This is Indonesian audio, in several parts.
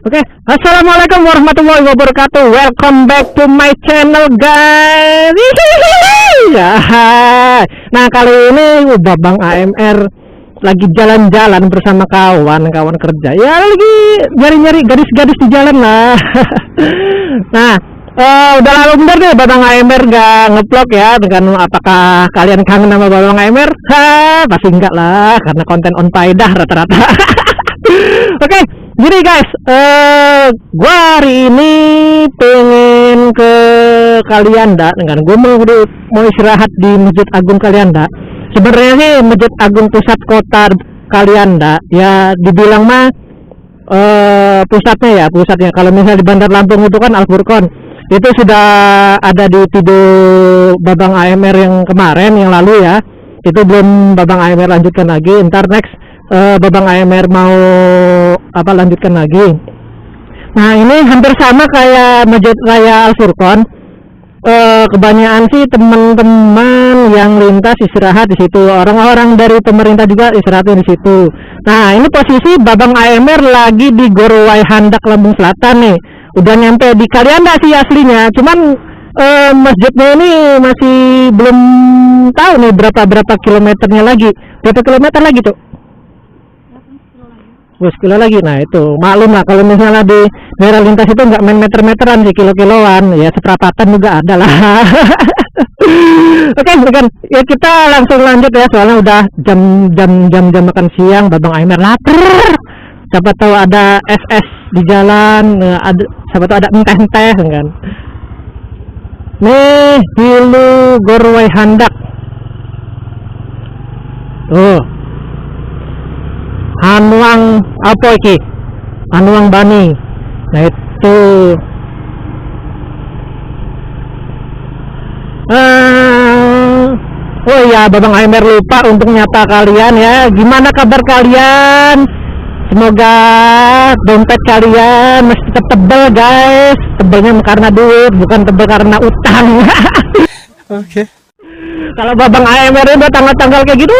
Oke, assalamualaikum warahmatullahi wabarakatuh. Welcome back to my channel, guys. Nah, kali ini Babang AMR lagi jalan-jalan bersama kawan kerja. Ya, lagi nyari-nyari gadis-gadis di jalan lah. Nah, udah lama bener nih Babang AMR gak nge-vlog ya. Dengan apakah kalian kangen sama Babang AMR? Pasti enggak lah, karena konten on faedah rata-rata. Oke, jadi guys, gua hari ini pengen ke Kalianda, dengan gua mau istirahat di Masjid Agung Kalianda. Sebenarnya sih Masjid Agung pusat kota Kalianda, ya dibilang mah pusatnya. Kalau misalnya di Bandar Lampung itu kan Al Furqon, itu sudah ada di video Babang AMR yang kemarin yang lalu ya. Itu belum Babang AMR lanjutkan lagi. Ntar next Babang AMR mau lanjutkan lagi. Nah, ini hampir sama kayak Masjid Raya Al Furqon. Kebanyakan sih teman-teman yang lintas istirahat di situ. Orang-orang dari pemerintah juga istirahatnya di situ. Nah, ini posisi Babang AMR lagi di Gorowai Handak, Lampung Selatan nih. Udah nyampe di Kalianda sih aslinya. Cuman masjidnya ini masih belum tahu nih berapa kilometernya lagi. Berapa kilometer lagi tuh? 10 kilo lagi. Nah, itu maklum lah kalau misalnya di daerah lintas itu nggak main meter-meteran sih, kilo-kiloan ya, seperapatan juga ada lah. Oke, kan ya, kita langsung lanjut ya, soalnya udah jam makan siang. Babang AMR lapar. Siapa tahu ada SS di jalan, siapa tahu ada enteh-enteh kan. Nih, dulu Gorowai Handak. Hanwang apa iki? Hanwang Bani. Nah, itu oh iya, Babang AMR lupa untuk nyapa kalian ya. Gimana kabar kalian? Semoga dompet kalian masih tetap tebel, guys. Tebelnya karena duit, bukan tebel karena utang. Oke. Kalau Babang AMR udah tanggal-tanggal kayak gitu,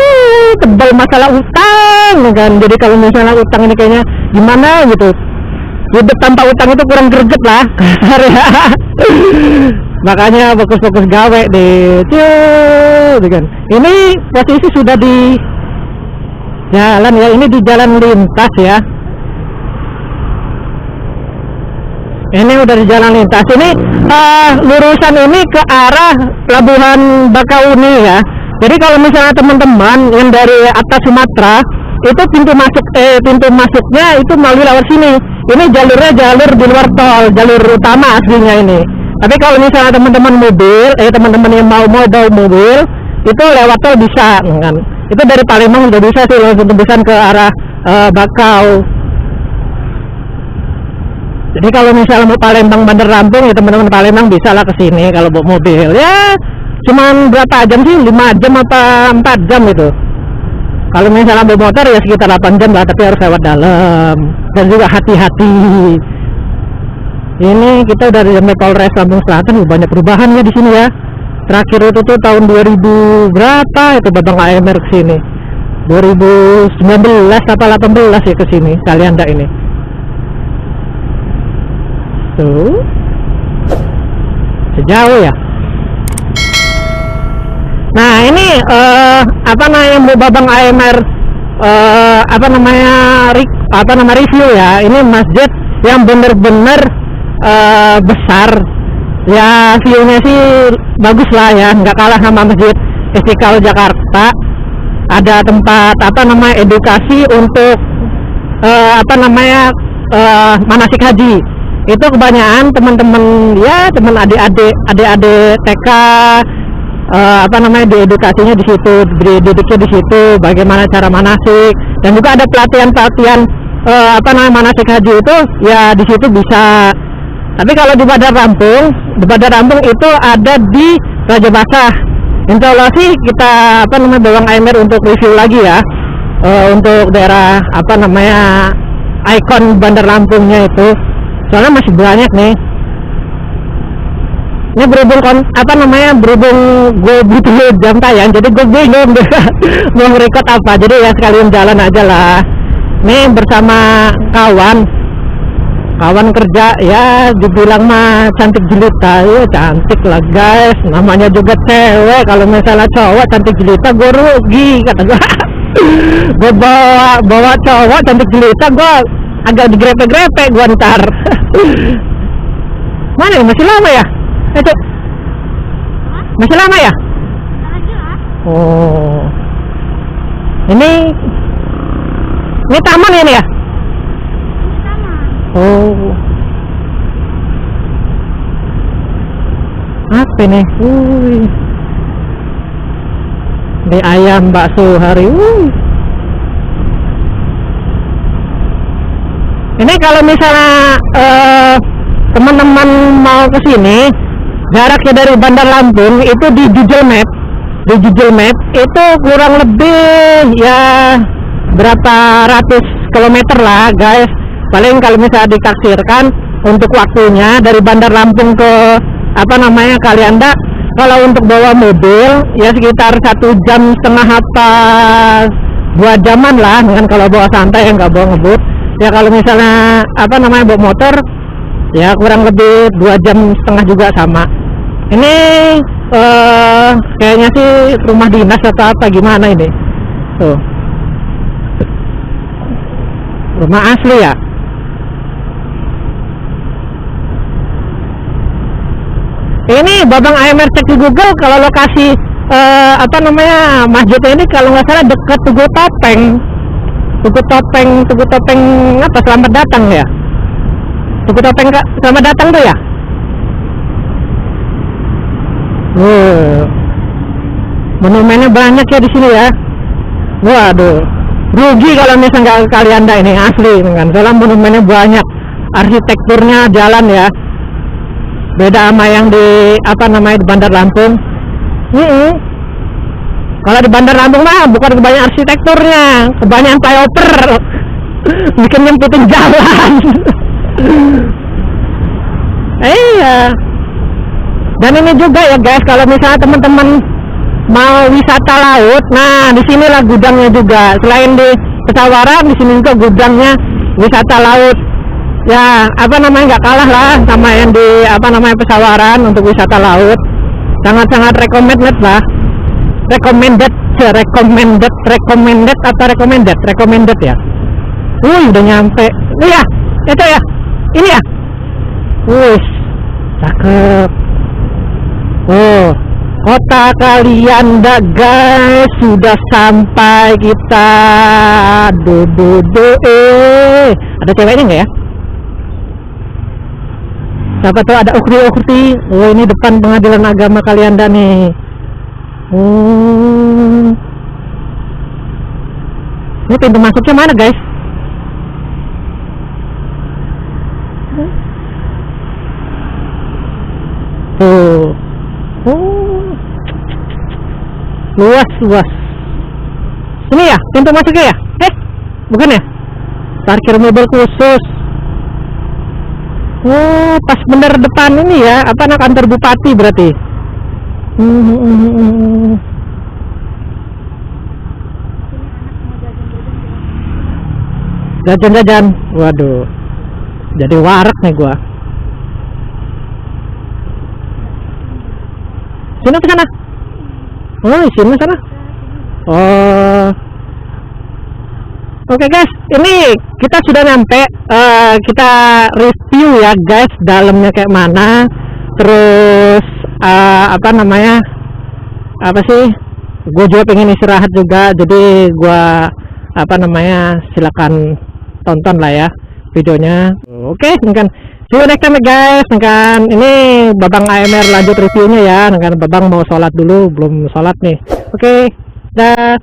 tebal masalah utang kan. Jadi kalau misalnya utang ini kayaknya gimana gitu, hidup tanpa utang itu kurang greget lah. Makanya fokus-fokus gawe deh, kan. Ini posisi sudah di jalan ya, ini di jalan lintas ya. Ini udah di jalan lintas. Ini lurusan ini ke arah Pelabuhan Bakauni ya. Jadi kalau misalnya teman-teman yang dari atas Sumatera, itu pintu masuknya itu melalui lewat sini. Ini jalurnya jalur di luar tol, jalur utama aslinya ini. Tapi kalau misalnya teman-teman teman-teman yang mau bawa mobil, itu lewat tol bisa kan. Itu dari Palembang udah bisa sih, langsung tembusan ke arah Bakau. Jadi kalau misalnya mau Palembang Bandar Lampung ya, teman-teman Palembang bisa lah ke sini kalau bawa mobil. Ya, cuman berapa jam sih? 5 jam apa 4 jam itu. Kalau misalnya bawa motor ya sekitar 8 jam lah, tapi harus lewat dalam dan juga hati-hati. Ini kita udah di Polres Lampung Selatan, banyak perubahan ya di sini ya. Terakhir itu tuh tahun 2000 berapa itu Babang AMR ke sini. 2019 apa 18 ya ke sini Kalianda ini. Tuh, sejauh ya. Nah, ini Babang AMR review ya. Ini masjid yang bener-bener besar ya, view-nya sih bagus lah ya, nggak kalah sama Masjid Istiqlal Jakarta. Ada tempat edukasi untuk manasik haji. Itu kebanyakan teman-teman ya, teman adik-adik TK apa namanya, diedukasinya di situ, dididiknya di situ, bagaimana cara manasik, dan juga ada pelatihan apa namanya manasik haji itu ya di situ bisa. Tapi kalau di Bandar Lampung itu ada di Raja Basah. Insya Allah sih kita apa namanya Bawang AMR untuk review lagi ya, untuk daerah apa namanya ikon Bandar Lampungnya itu, soalnya masih banyak nih. Ini berhubung gue butuh jam tayang, jadi gue bingung mau nge-record apa, jadi ya sekalian jalan aja lah. Nih bersama kawan kerja ya, dibilang mah cantik jelita, ya cantik lah guys, namanya juga cewek. Kalau misalnya cowok cantik jelita gue rugi kata gue. Gue bawa cowok cantik jelita, gue agak digrepe-grepe gue ntar. Mana ya, masih lama ya itu, masih lama ya. Oh, ini taman ini ya. Oh, apa nih? Ini ayam bakso hari. Ini kalau misalnya teman-teman mau ke sini, jaraknya dari Bandar Lampung itu di Google Map itu kurang lebih ya berapa ratus kilometer lah guys. Paling kalau misalnya ditaksirkan untuk waktunya dari Bandar Lampung ke apa namanya Kalianda, kalau untuk bawa mobil ya sekitar 1,5 jam apa 2 jaman lah, dengan kalau bawa santai yang nggak bawa ngebut. Ya kalau misalnya apa namanya bawa motor ya kurang lebih 2,5 jam juga sama. Ini kayaknya sih rumah dinas atau apa gimana ini tuh, rumah asli ya. Ini Babang AMR cek di Google, kalau lokasi apa namanya masjidnya ini kalau nggak salah dekat Tugu Topeng apa, Selamat Datang ya, Tugu Topeng Selamat Datang tuh ya. Monumennya banyak ya di sini ya. Waduh, rugi kalau misalnya nggak ke Kalianda ini asli kan, soalnya monumennya banyak, arsitekturnya jalan ya. Beda sama yang di apa namanya di Bandar Lampung. Kalau di Bandar Lampung mah bukan kebanyakan arsitekturnya, kebanyakan flyover, bikin nyempitin jalan. Iya. Dan ini juga ya guys, kalau misalnya teman-teman mau wisata laut, nah di sinilah gudangnya juga. Selain di Pesawaran, di sini juga gudangnya wisata laut. Ya apa namanya nggak kalah lah sama yang di apa namanya Pesawaran untuk wisata laut. Sangat-sangat recommended lah. Recommended ya. Udah nyampe. Iya, itu ya. Ini ya. Cakep. Oh, kota Kalianda guys, sudah sampai kita. Ada ceweknya nggak ya? Siapa tuh, ada ukhti. Oh, ini depan pengadilan agama Kalianda nih. Ini pintu masuknya mana guys? Tuh. Luas. Ini ya pintu masuknya ya? Bukan ya? Parkir mobil khusus. Pas bener depan ini ya, apa nak kantor bupati berarti. Jajan. Waduh, jadi warak nih gua. Sini ke sana. Sini sana. Oke guys, ini kita sudah nyampe. Kita review ya guys, dalamnya kayak mana. Terus apa namanya? Apa sih? Gue juga pengen istirahat juga, jadi gue apa namanya? Silakan tonton lah ya videonya. Oke, mungkin See you next time guys. Kan ini Babang AMR lanjut reviewnya ya. Kan Babang mau sholat dulu, belum sholat nih. Oke, dah.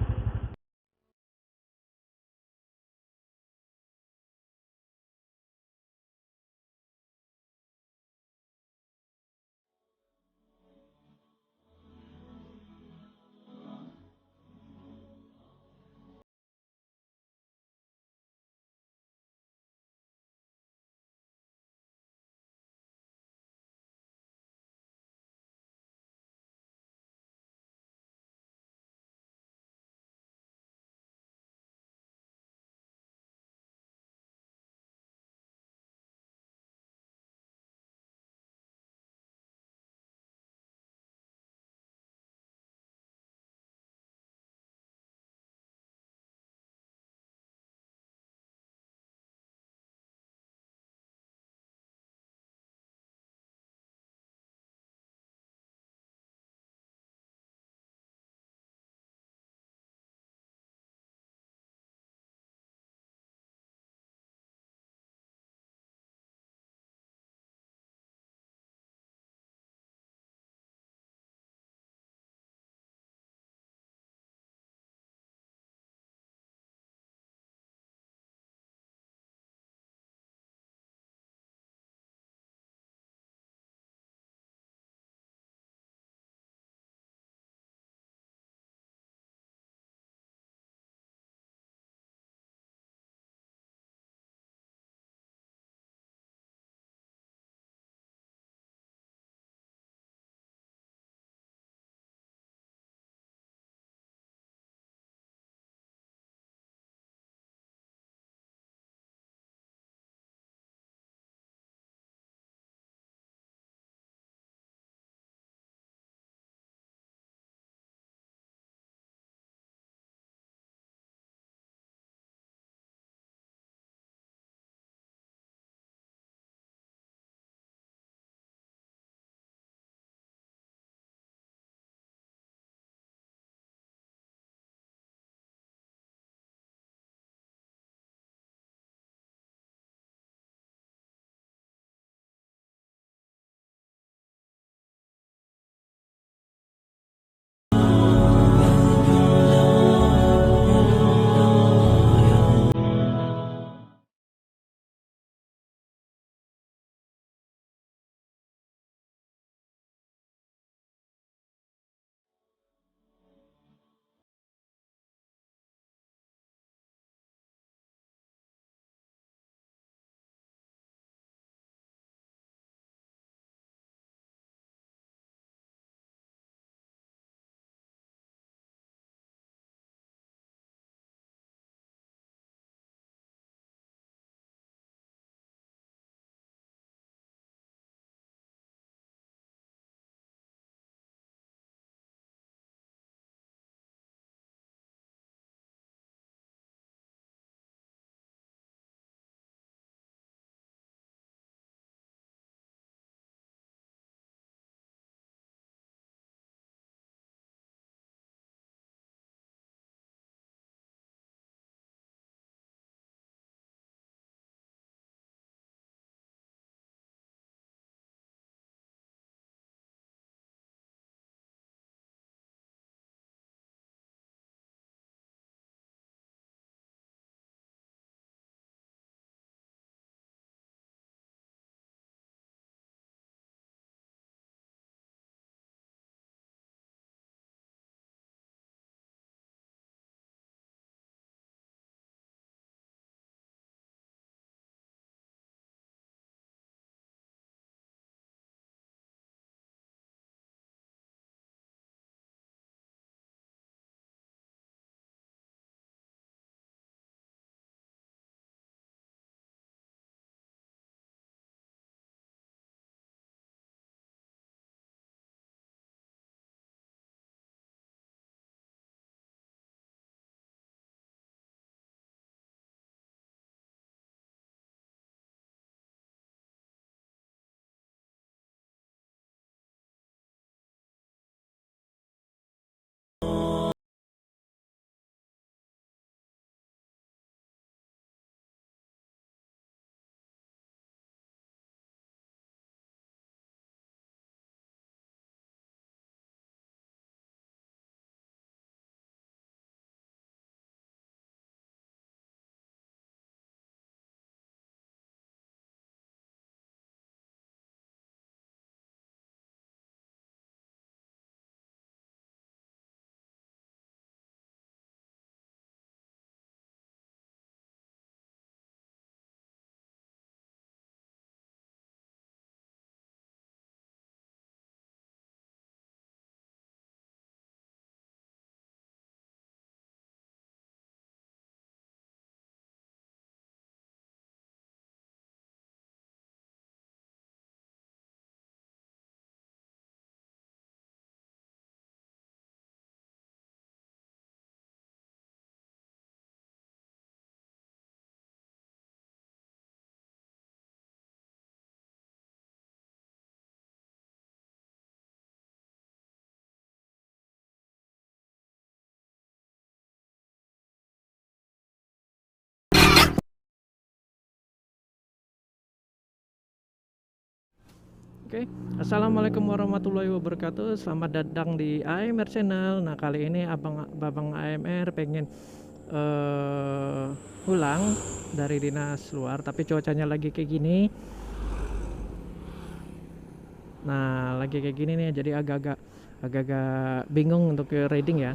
Oke, assalamualaikum warahmatullahi wabarakatuh. Selamat datang di AMR Channel. Nah, kali ini Babang AMR pengen pulang dari dinas luar, tapi cuacanya lagi kayak gini. Nah, lagi kayak gini nih, jadi agak-agak bingung untuk ke riding ya.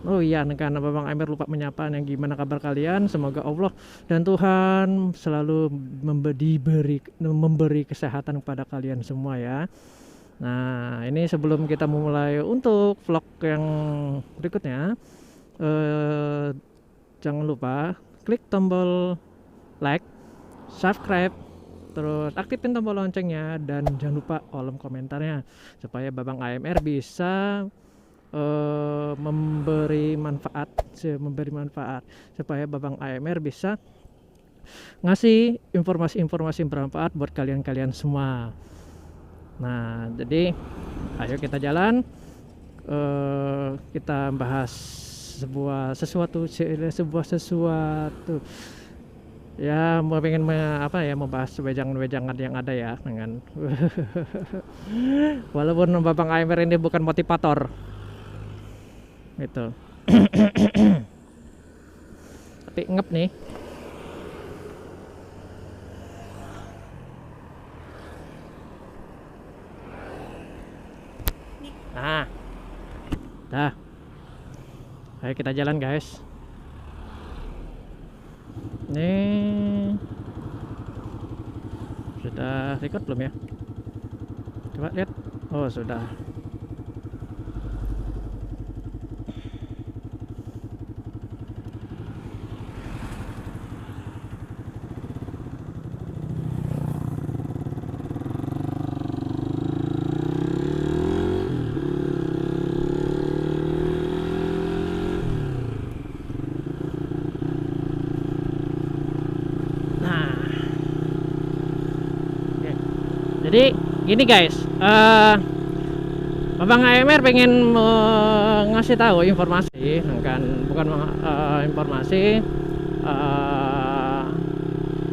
Oh iya, karena Babang Amer lupa menyapa. Yang gimana kabar kalian? Semoga Allah dan Tuhan selalu memberi kesehatan kepada kalian semua ya. Nah, ini sebelum kita memulai untuk vlog yang berikutnya, jangan lupa klik tombol like, subscribe, terus aktifin tombol loncengnya, dan jangan lupa kolom komentarnya supaya Babang AMR bisa memberi manfaat supaya Babang AMR bisa ngasih informasi-informasi bermanfaat buat kalian semua. Nah, jadi ayo kita jalan, kita bahas sesuatu ya, mau pengen membahas wejangan-wejangan yang ada ya dengan walaupun Babang AMR ini bukan motivator gitu. Tapi ngep nih. Nah, dah, ayo kita jalan guys. Nih, sudah record belum ya? Coba lihat. Oh, sudah. Jadi gini guys, Babang AMR pengen ngasih tahu informasi, bukan informasi,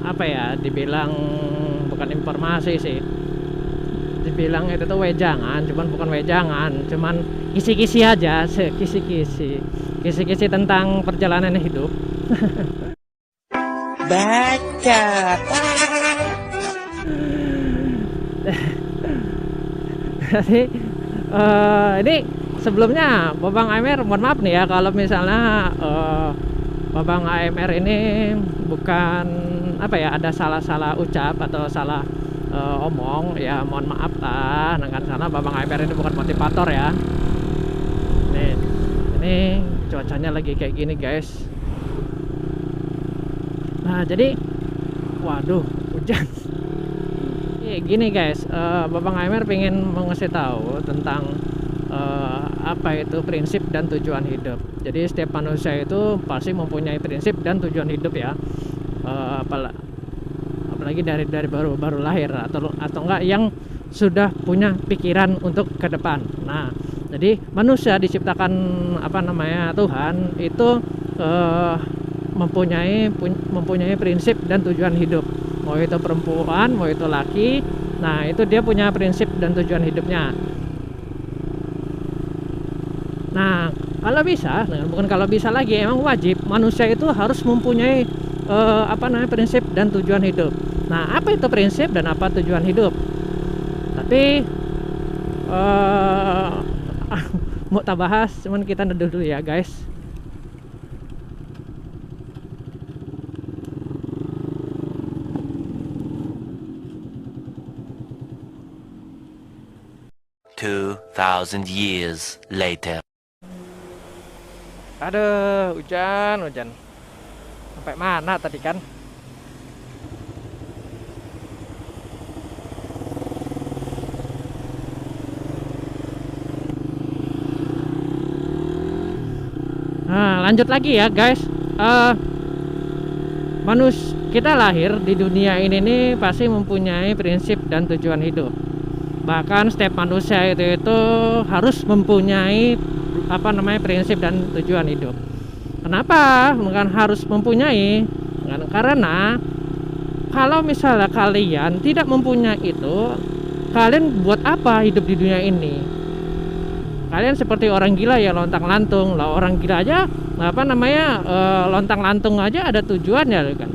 apa ya, dibilang bukan informasi sih, dibilang itu tuh wejangan, cuman kisi-kisi aja, kisi-kisi tentang perjalanan hidup. Baca. Jadi ini sebelumnya Babang AMR mohon maaf nih ya kalau misalnya Babang AMR ini bukan ada salah ucap atau salah omong ya, mohon maaf lah. Nah, karena Babang AMR ini bukan motivator ya. Ini cuacanya lagi kayak gini guys. Nah, jadi waduh, hujan. Gini guys, Babang AMR pengen ngasih tahu tentang apa itu prinsip dan tujuan hidup. Jadi setiap manusia itu pasti mempunyai prinsip dan tujuan hidup ya, apalagi dari baru lahir atau enggak yang sudah punya pikiran untuk ke depan. Nah, jadi manusia diciptakan Tuhan itu mempunyai prinsip dan tujuan hidup. Mau itu perempuan, mau itu laki, nah itu dia punya prinsip dan tujuan hidupnya. Nah, kalau bisa, bukan kalau bisa lagi, emang wajib manusia itu harus mempunyai prinsip dan tujuan hidup. Nah, apa itu prinsip dan apa tujuan hidup? Tapi mau tak bahas, cuman kita neduh dulu ya guys. Thousand years later. Aduh, hujan. Sampai mana tadi kan? Nah, lanjut lagi ya guys. Kita lahir di dunia ini nih pasti mempunyai prinsip dan tujuan hidup. Bahkan setiap manusia itu harus mempunyai prinsip dan tujuan hidup. Kenapa? Bukan harus mempunyai, karena kalau misalnya kalian tidak mempunyai itu, kalian buat apa hidup di dunia ini? Kalian seperti orang gila ya, lontang-lantung lah. Orang gila aja lontang-lantung aja ada tujuannya kan.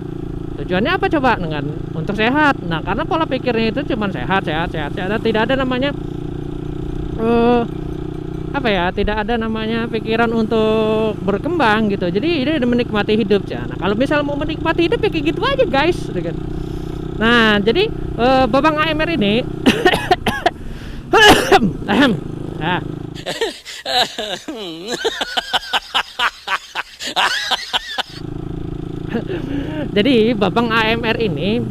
Tujuannya apa coba? Dengan untuk sehat. Nah, karena pola pikirnya itu cuma sehat. Tidak ada namanya tidak ada namanya pikiran untuk berkembang gitu. Jadi dia menikmati hidup ya. Nah, kalau misal mau menikmati hidup ya kayak gitu aja guys gitu kan. Nah, jadi Babang AMR ini nah. Jadi Babang AMR ini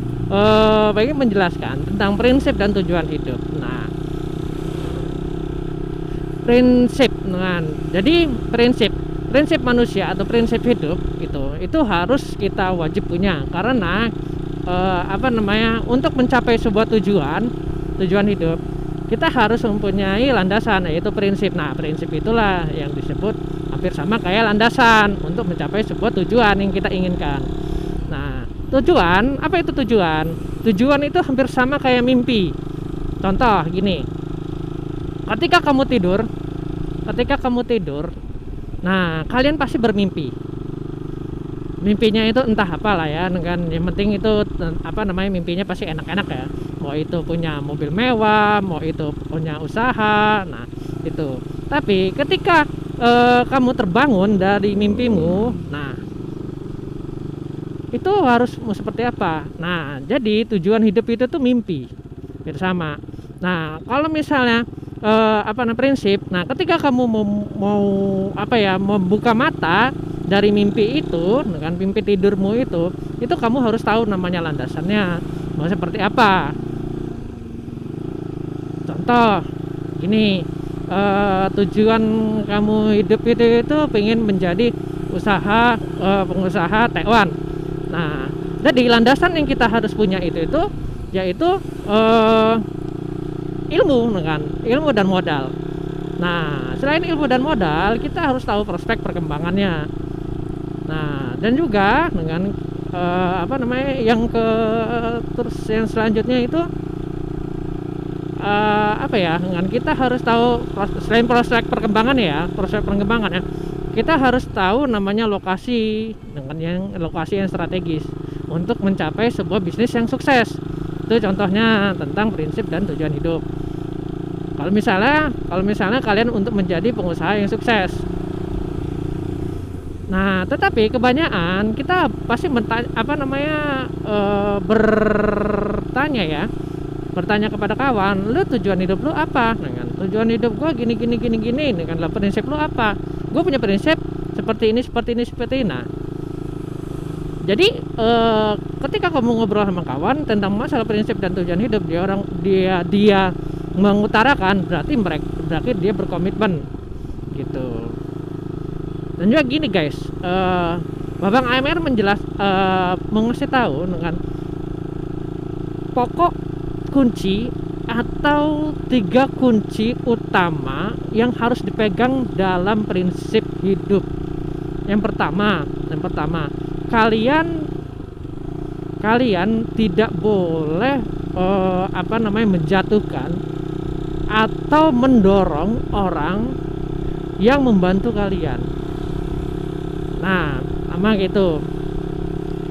ingin menjelaskan tentang prinsip dan tujuan hidup. Nah, jadi prinsip manusia atau prinsip hidup itu harus kita wajib punya, karena untuk mencapai sebuah tujuan hidup kita harus mempunyai landasan, yaitu prinsip. Nah, prinsip itulah yang disebut hampir sama kayak landasan untuk mencapai sebuah tujuan yang kita inginkan. Nah, tujuan, apa itu tujuan? Tujuan itu hampir sama kayak mimpi. Contoh gini, ketika kamu tidur, nah kalian pasti bermimpi. Mimpinya itu entah apalah ya, kan yang penting itu mimpinya pasti enak-enak ya. Mau itu punya mobil mewah, mau itu punya usaha. Nah, itu. Tapi ketika kamu terbangun dari mimpimu, nah itu harus seperti apa? Nah, jadi tujuan hidup itu tuh mimpi. Bersama. Nah, kalau misalnya prinsip. Nah, ketika kamu mau membuka mata dari mimpi itu, dengan mimpi tidurmu itu kamu harus tahu namanya landasannya mau seperti apa. Contoh gini, tujuan kamu hidup itu pengen menjadi pengusaha Taiwan. Nah, jadi landasan yang kita harus punya itu yaitu ilmu dan modal. Nah, selain ilmu dan modal, kita harus tahu prospek perkembangannya. Nah, dan juga dengan yang selanjutnya itu dengan kita harus tahu selain prospek perkembangan ya, kita harus tahu namanya lokasi yang strategis untuk mencapai sebuah bisnis yang sukses. Itu contohnya tentang prinsip dan tujuan hidup. Kalau misalnya kalian untuk menjadi pengusaha yang sukses. Nah, tetapi kebanyakan kita pasti bertanya kepada kawan, lu tujuan hidup lu apa? Dengan tujuan hidup gua gini, dengan prinsip lu apa? Gua punya prinsip seperti ini. Nah, jadi ketika kamu ngobrol sama kawan tentang masalah prinsip dan tujuan hidup, dia mengutarakan, berarti dia berkomitmen gitu. Dan juga gini guys, Babang AMR mengasih tahu dengan pokok kunci atau 3 kunci utama yang harus dipegang dalam prinsip hidup. Yang pertama, kalian tidak boleh menjatuhkan atau mendorong orang yang membantu kalian. Nah, sama gitu.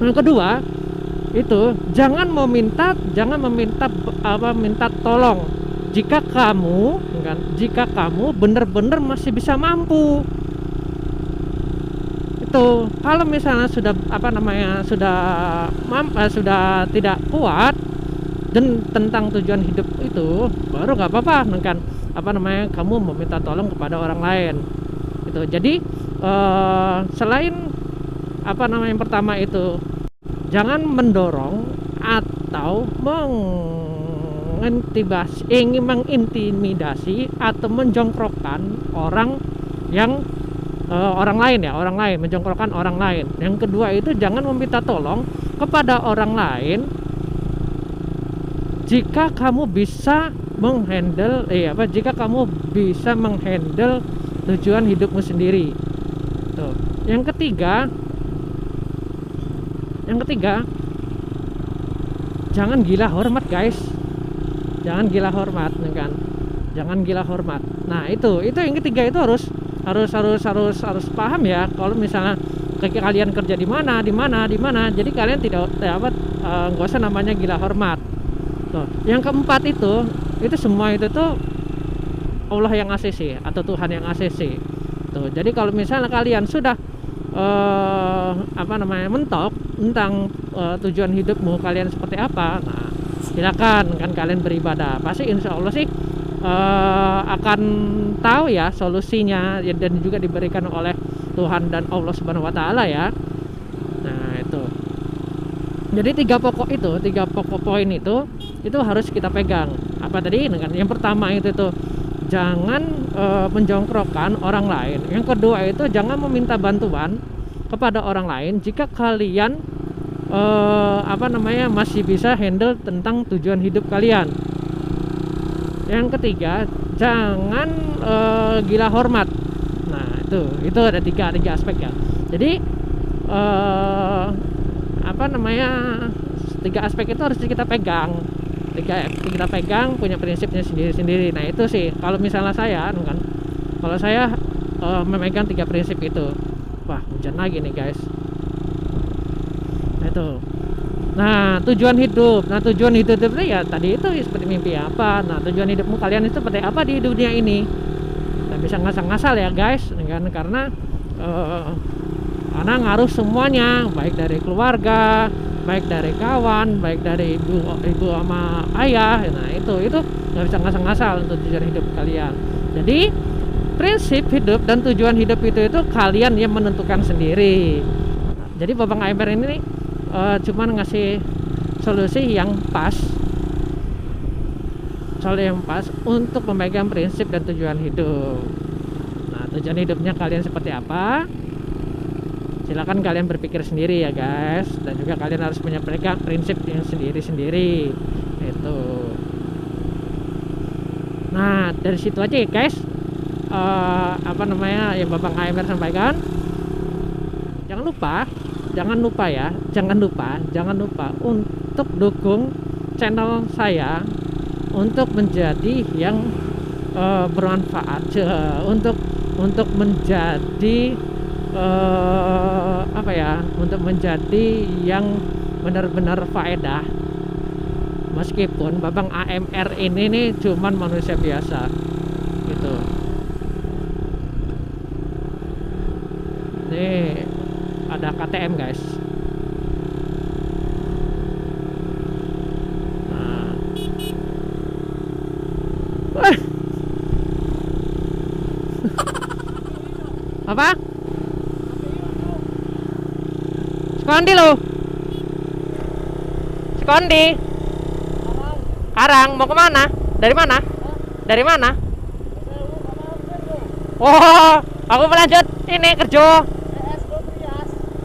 Yang kedua, itu jangan minta tolong jika kamu benar-benar masih bisa mampu. Itu kalau misalnya sudah tidak kuat dan tentang tujuan hidup itu, baru nggak apa-apa kan kamu meminta tolong kepada orang lain. Itu jadi selain yang pertama itu jangan mendorong atau mengintimidasi atau menjongkrokkan orang lain, menjongkrokkan orang lain. Yang kedua itu jangan meminta tolong kepada orang lain jika kamu bisa menghandle tujuan hidupmu sendiri. Tuh. Yang ketiga jangan gila hormat guys, jangan gila hormat kan, jangan gila hormat. Nah itu yang ketiga, itu harus paham ya. Kalau misalnya kalian kerja di mana, jadi kalian tidak dapat nggak usah namanya gila hormat. Tuh. Yang keempat itu semua itu tuh Allah yang ACC atau Tuhan yang ACC. Tuh. Jadi kalau misalnya kalian sudah mentok tentang tujuan hidupmu kalian seperti apa, nah silakan kan kalian beribadah. Pasti insya Allah sih akan tahu ya solusinya ya, dan juga diberikan oleh Tuhan dan Allah Subhanahu wa taala ya. Nah, itu. Jadi tiga pokok poin itu harus kita pegang. Apa tadi? Yang pertama itu tuh jangan menjongkrokkan orang lain. Yang kedua itu jangan meminta bantuan kepada orang lain jika kalian masih bisa handle tentang tujuan hidup kalian. Yang ketiga, jangan gila hormat. Nah, itu ada tiga aspek ya. Jadi tiga aspek itu harus kita pegang. Kita pegang, punya prinsipnya sendiri-sendiri. Nah, itu sih kalau misalnya saya kan, kalau saya memegang tiga prinsip itu. Wah, hujan lagi nih guys. Nah, itu. Nah, tujuan hidup itu ya tadi itu seperti mimpi apa. Nah, tujuan hidupmu kalian itu seperti apa di dunia ini. Nah, bisa ngasal-ngasal ya guys, kan? Karena ngaruh semuanya, baik dari keluarga, baik dari kawan, baik dari ibu sama ayah. Nah, itu nggak bisa ngasal-ngasal untuk tujuan hidup kalian. Jadi prinsip hidup dan tujuan hidup itu kalian yang menentukan sendiri. Jadi Babang AMR ini cuman ngasih solusi yang pas untuk memegang prinsip dan tujuan hidup. Nah, tujuan hidupnya kalian seperti apa? Silakan kalian berpikir sendiri ya guys, dan juga kalian harus punya prinsip yang sendiri-sendiri itu. Nah, dari situ aja ya guys. Yang Babang AMR sampaikan. Jangan lupa untuk dukung channel saya untuk menjadi yang bermanfaat, untuk menjadi untuk menjadi yang benar-benar faedah. Meskipun Babang AMR ini nih cuman manusia biasa gitu. Nih ada KTM guys. Nah. Apa? Sekondi lo. Sekondi. Karang mau kemana? Dari mana? Dari mana? Oh, aku melanjut ini kerja.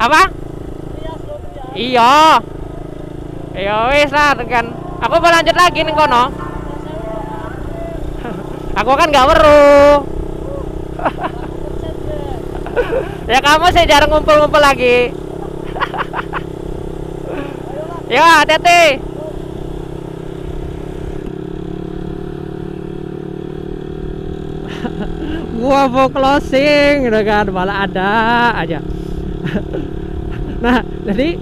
Apa? Iya. Iya wis lah kan. Aku mau lanjut lagi nih kono. Aku kan gak weruh. Ya kamu sih jarang ngumpul-ngumpul lagi. Ya, hati-hati. Gua mau closing gitu kan, malah ada aja. Nah, jadi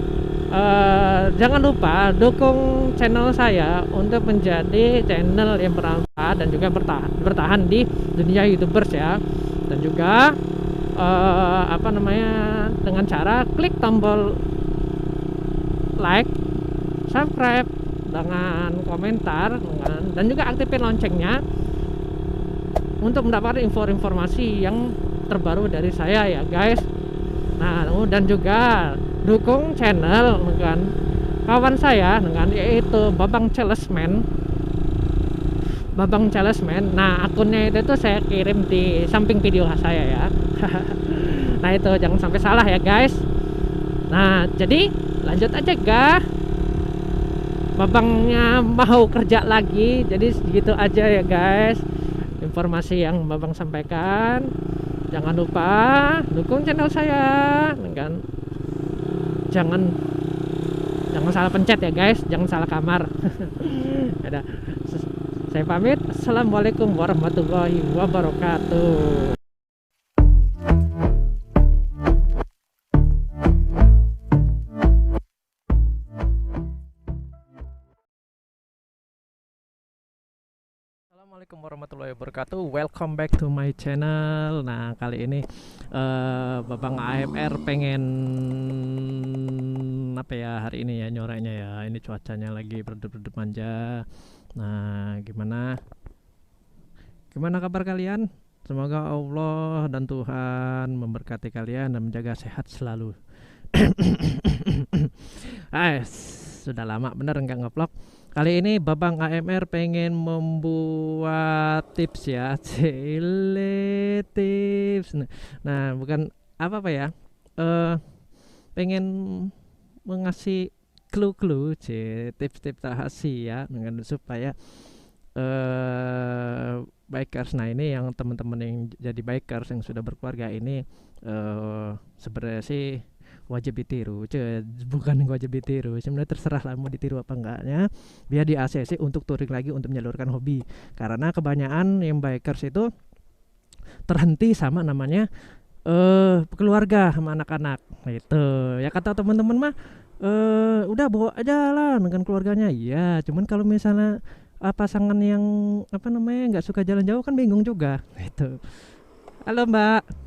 jangan lupa dukung channel saya untuk menjadi channel yang bermanfaat dan juga bertahan di dunia YouTubers ya. Dan juga dengan cara klik tombol like, subscribe, dengan komentar, dan juga aktifin loncengnya untuk mendapatkan informasi yang terbaru dari saya ya guys. Nah, dan juga dukung channel dengan kawan saya yaitu Babang Salesman. Nah, akunnya itu tuh saya kirim di samping video saya ya. Nah, itu jangan sampai salah ya guys. Nah, jadi lanjut aja gak? Babangnya mau kerja lagi, jadi segitu aja ya guys informasi yang Babang sampaikan. Jangan lupa dukung channel saya kan. Jangan Jangan salah pencet ya guys, jangan salah kamar. Ada. Saya pamit. Assalamualaikum warahmatullahi wabarakatuh. Assalamualaikum warahmatullahi wabarakatuh. Welcome back to my channel. Nah, kali ini Babang AMR pengen apa ya hari ini ya nyoreknya ya. Ini cuacanya lagi berdebu-debu manja. Nah, gimana kabar kalian? Semoga Allah dan Tuhan memberkati kalian dan menjaga sehat selalu. Sudah lama bener enggak ngevlog. Kali ini Babang AMR pengen membuat tips ya, tips. Nah, bukan apa ya, pengen mengasih clue-clue, tips-tips rahasia dengan supaya bikers. Nah, ini yang teman-teman yang jadi bikers yang sudah berkeluarga ini sebenarnya sih wajib ditiru, bukan wajib ditiru. Sebenarnya terserah lah mau ditiru apa enggaknya. Biar di ACC untuk touring lagi untuk menyalurkan hobi. Karena kebanyakan yang bikers itu terhenti sama namanya keluarga sama anak-anak. Itu ya kata teman-teman mah udah bawa aja lah dengan keluarganya. Iya, cuman kalau misalnya pasangan yang apa namanya nggak suka jalan jauh kan bingung juga. Itu. Halo Mbak.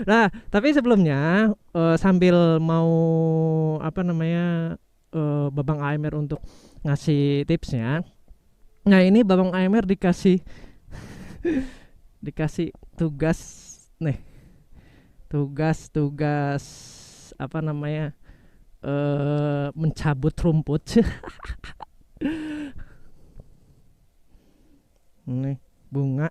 Nah, tapi sebelumnya sambil mau apa namanya Babang AMR untuk ngasih tipsnya. Nah, ini Babang AMR dikasih tugas nih. Tugas apa namanya? Mencabut rumput. Nih, bunga.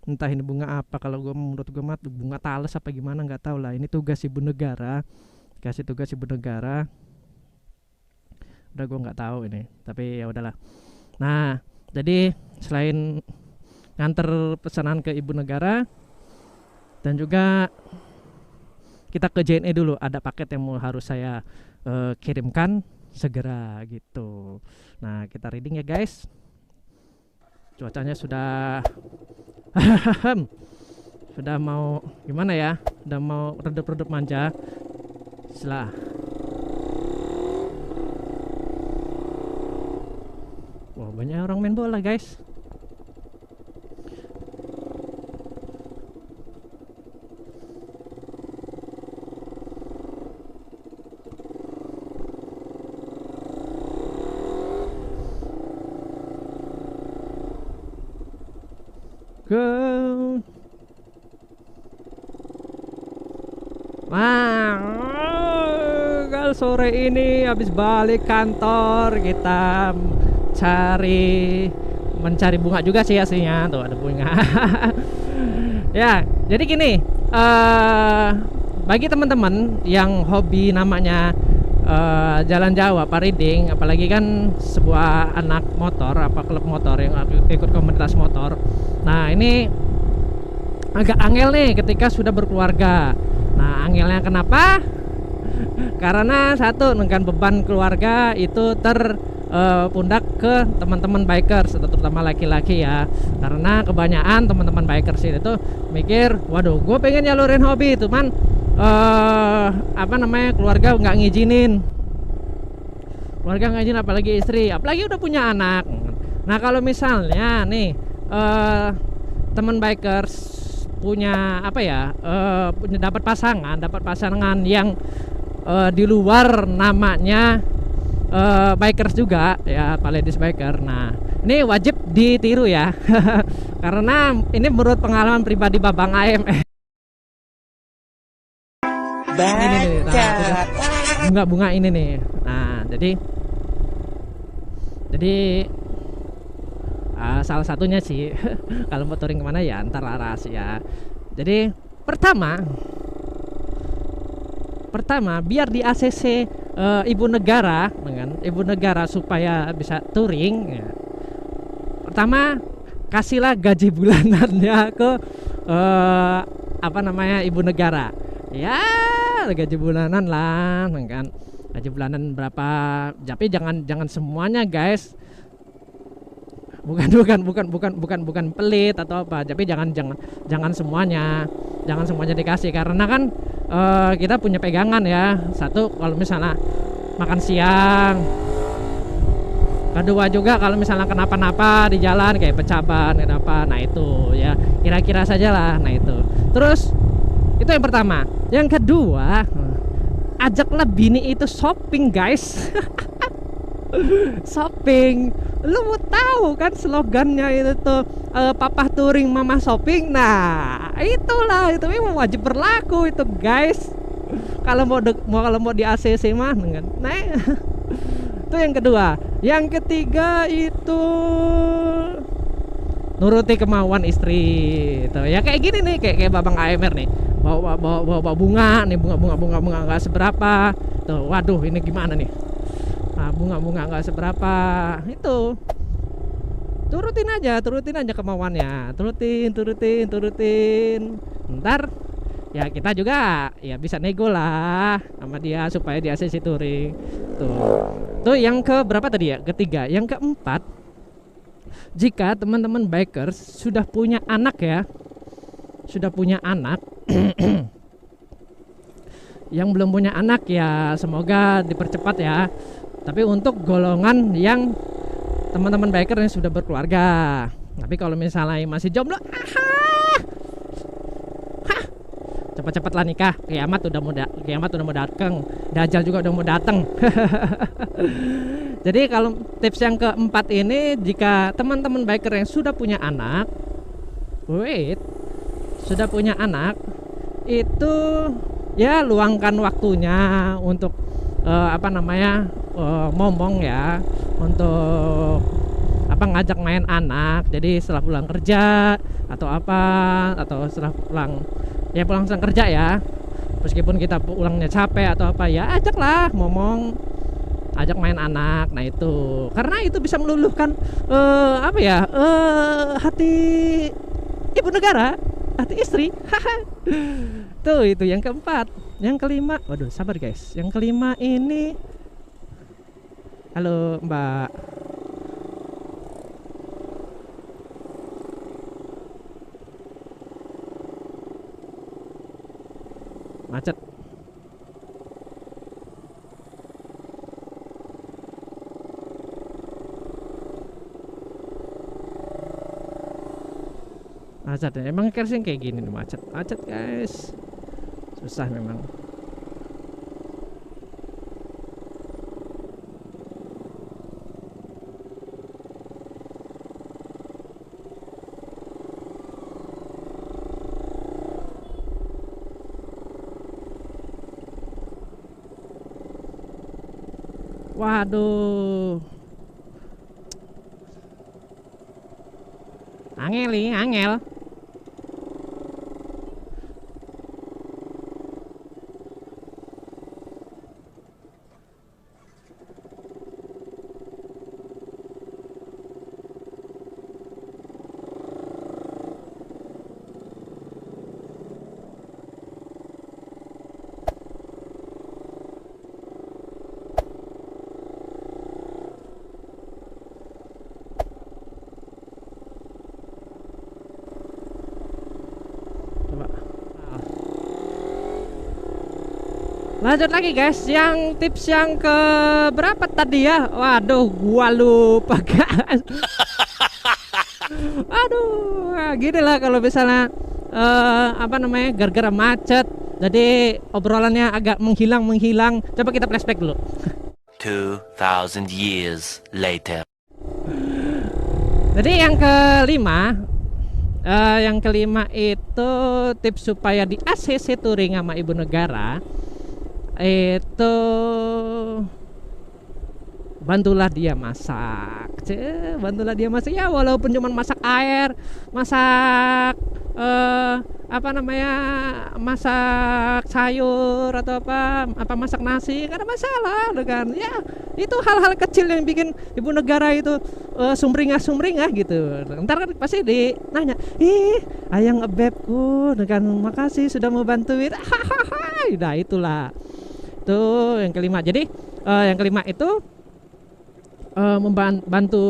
Entah ini bunga apa, kalau menurut gue mah bunga tales apa gimana nggak tahu lah. Ini tugas ibu negara, kasih tugas ibu negara. Udah gue nggak tahu ini, tapi ya udahlah. Nah, jadi selain nganter pesanan ke ibu negara dan juga kita ke JNE dulu, ada paket yang harus saya kirimkan segera gitu. Nah, kita reading ya guys. Cuacanya sudah sudah mau gimana ya, udah mau redup-redup manja. Setelah wah, banyak orang main bola guys. Kalau sore ini habis balik kantor kita mencari bunga juga sih aslinya. Tuh ada bunga. Ya, jadi gini, bagi teman-teman yang hobi namanya jalan jauh apa riding, apalagi kan sebuah anak motor apa klub motor yang ikut komunitas motor. Nah, ini agak angel nih ketika sudah berkeluarga. Nah, angelnya kenapa? Karena satu, dengan beban keluarga itu terpundak ke teman-teman bikers, terutama laki-laki ya. Karena kebanyakan teman-teman bikers itu mikir, waduh, gue pengen nyalurin hobi, cuman apa namanya, keluarga nggak ngizinin. Keluarga nggak izin, apalagi istri, apalagi udah punya anak. Nah, kalau misalnya nih teman bikers punya apa ya, punya dapat pasangan yang di luar namanya bikers juga ya, ladies biker. Nah, ini wajib ditiru ya. Karena ini menurut pengalaman pribadi Babang AMR. Ini nah, bunga ini nih. Nah, jadi salah satunya sih kalau mau touring kemana ya antar rahasia. Jadi pertama biar di ACC ibu negara dengan ibu negara supaya bisa touring ya. Pertama, kasihlah gaji bulanannya ke apa namanya, ibu negara. Ya, gaji bulanan lah kan. gaji bulanan berapa, tapi jangan semuanya guys. Bukan pelit atau apa, tapi jangan semuanya dikasih, karena kan kita punya pegangan ya. Satu, kalau misalnya makan siang. Kedua juga kalau misalnya kenapa-napa di jalan kayak pecah ban, kenapa, nah itu ya kira-kira saja lah. Nah itu. Terus itu yang pertama. Yang kedua, ajaklah bini itu shopping guys. Shopping. Lu mau tahu kan slogannya itu tuh, papa touring mama shopping. Nah itulah, itu memang wajib berlaku itu guys. Kalau mau di ACC mah kan. Nah itu yang kedua. Yang ketiga itu nuruti kemauan istri itu ya, kayak gini nih, kayak babang AMR nih, bawa bunga nih, bunga nggak seberapa tuh. Waduh, ini gimana nih? Nah, bunga nggak seberapa itu, turutin aja kemauannya, turutin. Ntar ya kita juga ya bisa nego lah sama dia supaya di ACC touring tuh yang ke berapa tadi ya, ketiga. Yang keempat, jika teman-teman bikers sudah punya anak yang belum punya anak ya semoga dipercepat ya. Tapi untuk golongan yang teman-teman biker yang sudah berkeluarga, tapi kalau misalnya masih jomblo, cepat-cepatlah nikah, kiamat udah mau datang, dajjal juga udah mau datang. Jadi kalau tips yang keempat ini, jika teman-teman biker yang sudah punya anak, itu ya luangkan waktunya untuk ngomong ya, untuk ngajak main anak. Jadi setelah pulang kerja atau setelah pulang kerja ya, meskipun kita pulangnya capek atau apa ya, ajaklah ajak main anak. Nah itu karena itu bisa meluluhkan hati ibu negara, hati istri. Tuh itu yang keempat. Yang kelima, waduh sabar guys, yang kelima ini, halo Mbak, macet. Emang kersing kayak gini nih, macet guys, susah memang. Waduh, angel. Lanjut lagi guys, yang tips yang ke berapa tadi ya? Waduh, gua lupa guys. Aduh, gini lah kalau misalnya gara-gara macet, jadi obrolannya agak menghilang. Coba kita flashback dulu. 2000 years later. Jadi yang kelima itu tips supaya di ACC touring sama ibu negara itu, bantulah dia masak ya, walaupun cuma masak air, masak masak sayur atau masak nasi, gak ada masalah kan ya. Itu hal-hal kecil yang bikin ibu negara itu sumringah gitu. Ntar kan pasti nanya, ayang bebku kan, makasih sudah mau bantuin. Nah itulah Itu yang kelima. Jadi yang kelima itu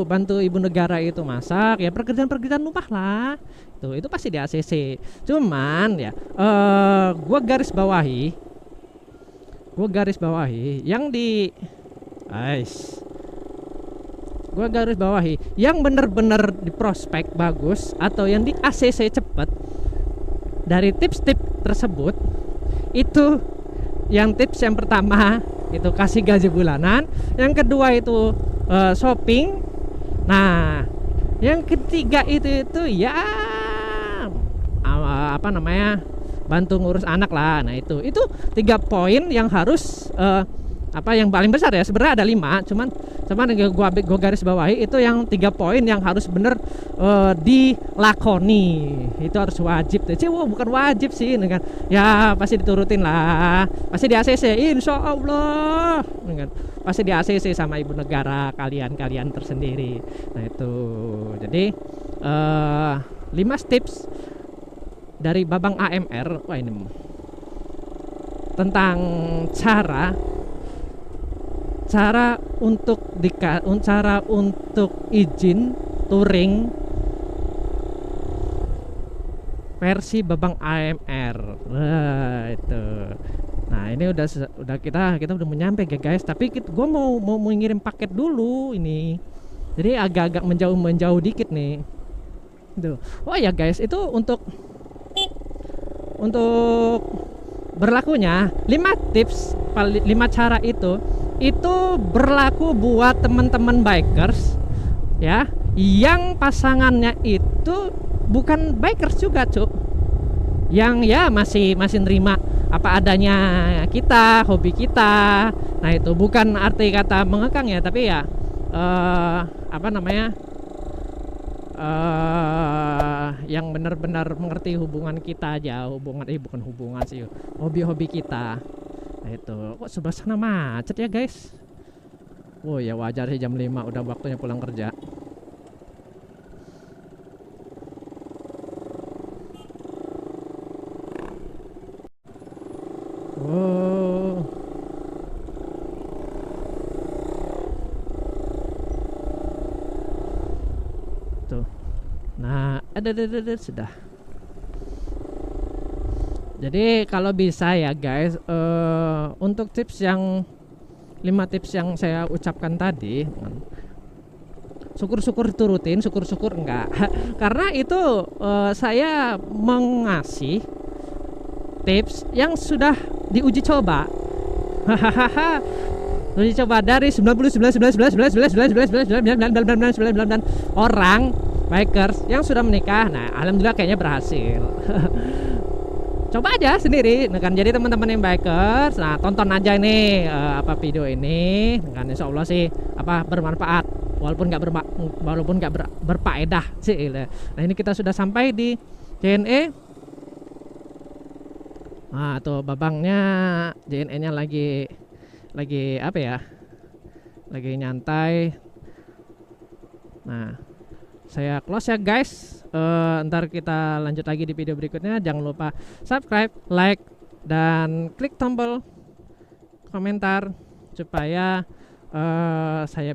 bantu ibu negara itu masak, ya pekerjaan rumah lah. Itu pasti di ACC. Cuman ya gua garis bawahi yang di gua garis bawahi yang bener-bener di prospek bagus atau yang di ACC cepet. Dari tips-tips tersebut itu, yang tips yang pertama itu kasih gaji bulanan, yang kedua itu shopping, nah yang ketiga itu ya apa namanya, bantu ngurus anak lah. Nah itu 3 poin yang harus yang paling besar ya. Sebenarnya ada 5, cuman gua garis bawahi itu yang 3 poin yang harus bener dilakoni. Itu harus wajib tuh. Bukan wajib sih kan. Ya pasti diturutin lah. Pasti di ACC insya Allah kan. Pasti di ACC sama ibu negara kalian tersendiri. Nah itu. Jadi 5 tips dari Babang AMR. Wah ini tentang cara untuk izin touring versi Babang AMR. Nah itu. Nah ini udah kita udah mau nyampe ya guys. Tapi gue mau ngirim paket dulu ini. Jadi agak-agak menjauh dikit nih. Tuh. Oh ya guys, itu untuk berlakunya 5 tips, 5 cara itu berlaku buat teman-teman bikers ya, yang pasangannya itu bukan bikers juga cuk, yang ya masih nerima apa adanya kita, hobi kita. Nah itu bukan arti kata mengekang ya, tapi ya yang benar-benar mengerti hubungan kita aja, bukan hubungan sih, hobi-hobi kita. Nah itu kok sebelah sana macet ya guys. Oh ya wajar sih, jam 5 udah waktunya pulang kerja. Oh tuh. Nah ada sudah. Jadi kalau bisa ya guys, untuk tips yang 5 tips yang saya ucapkan tadi, syukur-syukur turutin, syukur-syukur enggak. Karena itu saya mengasih tips yang sudah diuji coba. Uji coba dari 99 orang bikers yang sudah menikah. Nah, alhamdulillah kayaknya berhasil. Coba aja sendiri, nah kan. Jadi teman-teman yang bikers, nah tonton aja ini video ini, kan insya Allah sih bermanfaat, walaupun nggak berfaedah sih. Nah ini kita sudah sampai di JNE. Nah tuh babangnya JNE-nya lagi apa ya? Lagi nyantai. Nah saya close ya guys. Ntar kita lanjut lagi di video berikutnya. Jangan lupa subscribe, like, dan klik tombol komentar supaya saya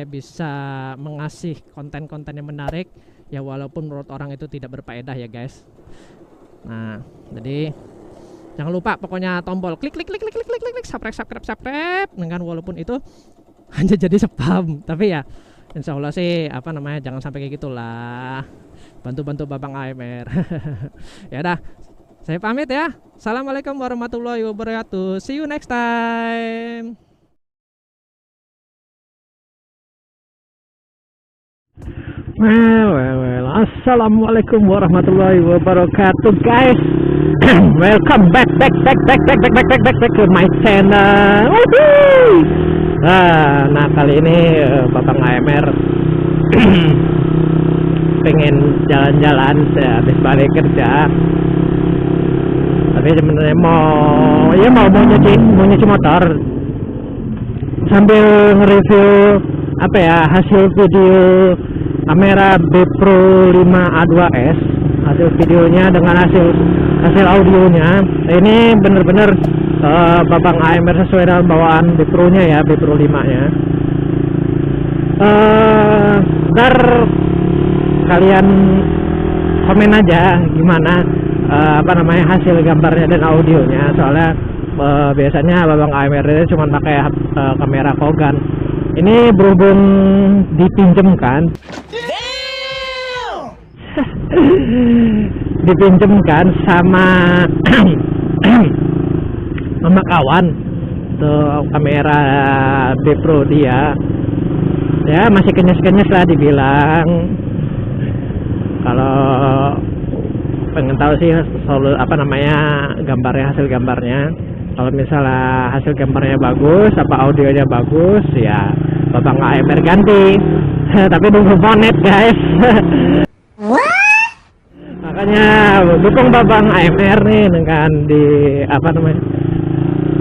bisa mengasih konten-konten yang menarik ya, walaupun menurut orang itu tidak berfaedah ya guys. Nah jadi jangan lupa pokoknya tombol klik subscribe dengan, walaupun itu hanya jadi spam, tapi ya insya Allah sih jangan sampai kayak gitulah. Bantu Babang AMR. Ya dah, saya pamit ya. Assalamualaikum warahmatullahi wabarakatuh. See you next time. Well, assalamualaikum warahmatullahi wabarakatuh guys. Welcome back to my channel. Nah kali ini Babang AMR pengen jalan-jalan habis balik kerja, tapi sebenarnya mau nyuci motor sambil nge-review hasil video kamera B Pro 5A2S, hasil videonya dengan hasil hasil audionya. Ini bener-bener Babang AMR sesuai dengan bawaan B Pro nya ya, B Pro 5 nya. Ntar kalian komen aja gimana hasil gambarnya dan audionya, soalnya biasanya Babang AMR ini cuma pakai kamera Kogan. Ini berhubung dipinjemkan dipinjemkan sama sama kawan tuh kamera B Pro dia, ya masih kenyes-kenyes lah dibilang. Kalau pengen tahu sih gambarnya, hasil gambarnya, kalau misalnya hasil gambarnya bagus apa audionya bagus ya Babang AMR ganti. Tapi nunggu monet guys. Makanya dukung Babang AMR nih dengan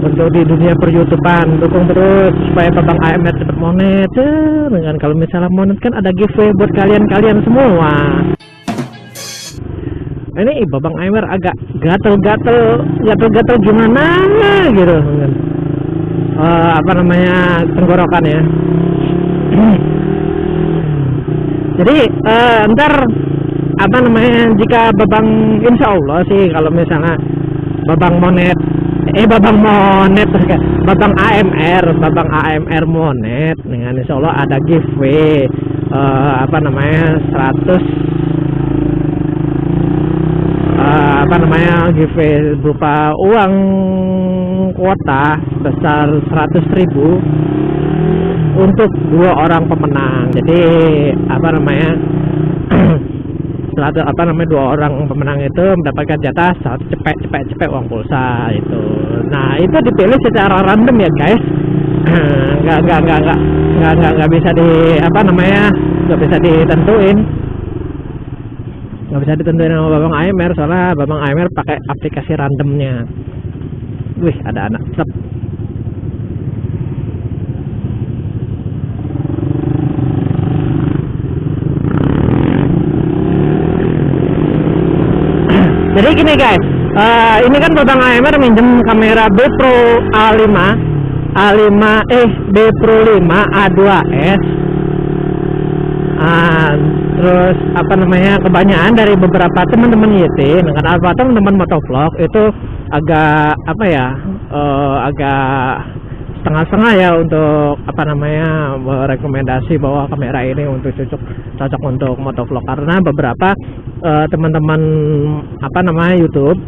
untuk di dunia per-YouTubean, dukung terus supaya Babang AMR cepat monet. Dengan kalau misalnya monet kan ada giveaway buat kalian semua. Ini Babang AMR agak gatel gimana gitu. Tenggorokan ya. Jadi ntar jika Babang, insya Allah sih kalau misalnya Babang AMR monet dengan insya Allah ada giveaway 100 giveaway berupa uang kuota sebesar 100.000 untuk 2 orang pemenang. Jadi 2 orang pemenang itu mendapatkan jatah 100 cepet uang pulsa itu. Nah, itu dipilih secara random ya guys. nggak bisa ditentuin. Nggak bisa ditentuin sama Babang AMR, soalnya Babang AMR pakai aplikasi randomnya. Wih, ada anak truk. Jadi gini guys, ini kan Babang AMR minjem kamera B Pro B Pro 5 A2S. Terus kebanyakan dari beberapa teman-teman YT dengan teman-teman motovlog itu agak setengah-setengah ya untuk merekomendasi bahwa kamera ini untuk cocok untuk motovlog, karena beberapa teman-teman YouTube,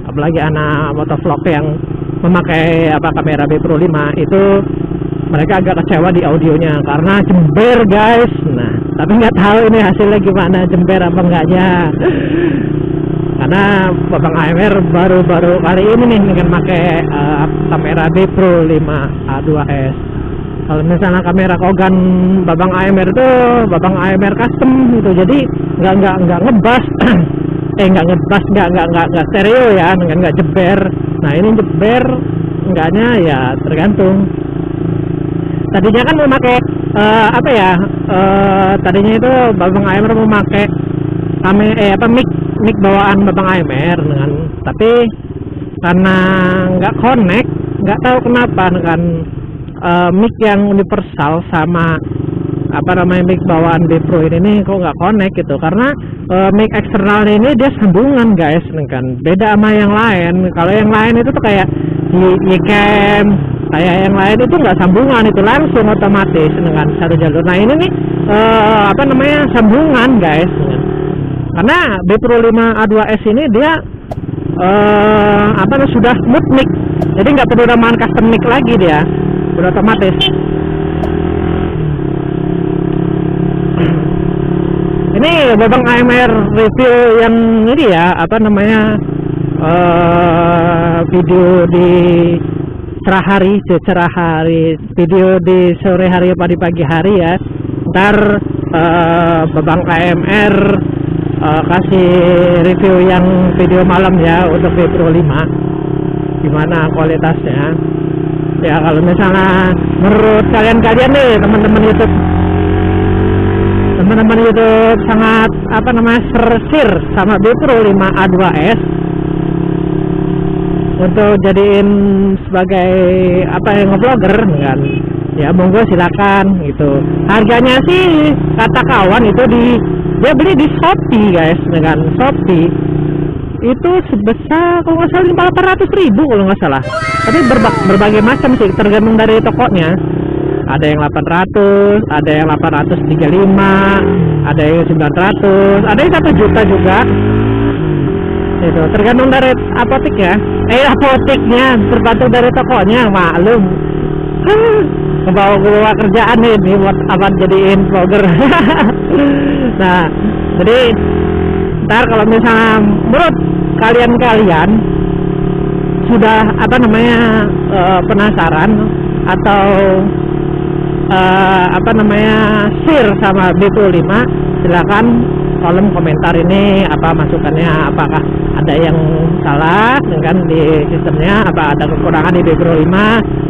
apalagi anak motovlog yang memakai kamera B Pro 5 itu mereka agak kecewa di audionya karena jember guys. Nah, tapi nggak tahu ini hasilnya gimana, jember apa enggaknya. Karena Babang AMR baru kali ini nih dengan pakai kamera B Pro 5 A2S. Kalau misalnya kamera Kogan Babang AMR itu Babang AMR custom gitu, jadi nggak ngebas nggak stereo ya, nggak jeber. Nah, ini jeber enggaknya ya tergantung. Tadinya kan memakai tadinya itu Babang AMR memakai mic bawaan Babang AMR dengan, tapi karena nggak connect, nggak tahu kenapa dengan mic yang universal sama mic bawaan B Pro ini kok nggak connect gitu. Karena mic eksternal ini dia sambungan guys, kan beda sama yang lain. Kalau yang lain itu tuh kayak Ycam, kayak yang lain itu nggak sambungan, itu langsung otomatis dengan satu jalur. Nah, ini nih sambungan guys. Karena B Pro 5 A2S ini dia sudah mute mic, jadi nggak perlu ramahan custom mic lagi, dia udah otomatis. Ini Babang AMR review yang ini ya, video di cerah hari, video di sore hari apa di pagi hari ya. Ntar Babang AMR kasih review yang video malam ya untuk B Pro 5, gimana kualitasnya ya. Kalau misalnya menurut kalian nih teman-teman YouTube sangat sersir sama B Pro 5 A2S, untuk jadiin sebagai apa yang nge-vlogger kan, ya monggo silakan gitu. Harganya sih kata kawan itu dia beli di Shopee guys, dengan Shopee itu sebesar kalau nggak salah 800.000 kalau nggak salah. Tapi berbagai macam sih, tergantung dari tokonya. Ada yang 800, ada yang 835, ada yang 900, ada yang 1 juta juga. Itu tergantung dari apoteknya. Apoteknya tergantung dari tokonya, maklum. Kebawa kerjaan ini buat apa jadiin vlogger. Nah, jadi ntar kalau misalnya menurut kalian sudah apa namanya penasaran atau apa namanya share sama B25, silakan kolom komentar ini apa masukannya, apakah ada yang salah dengan di sistemnya, apa ada kekurangan di B25,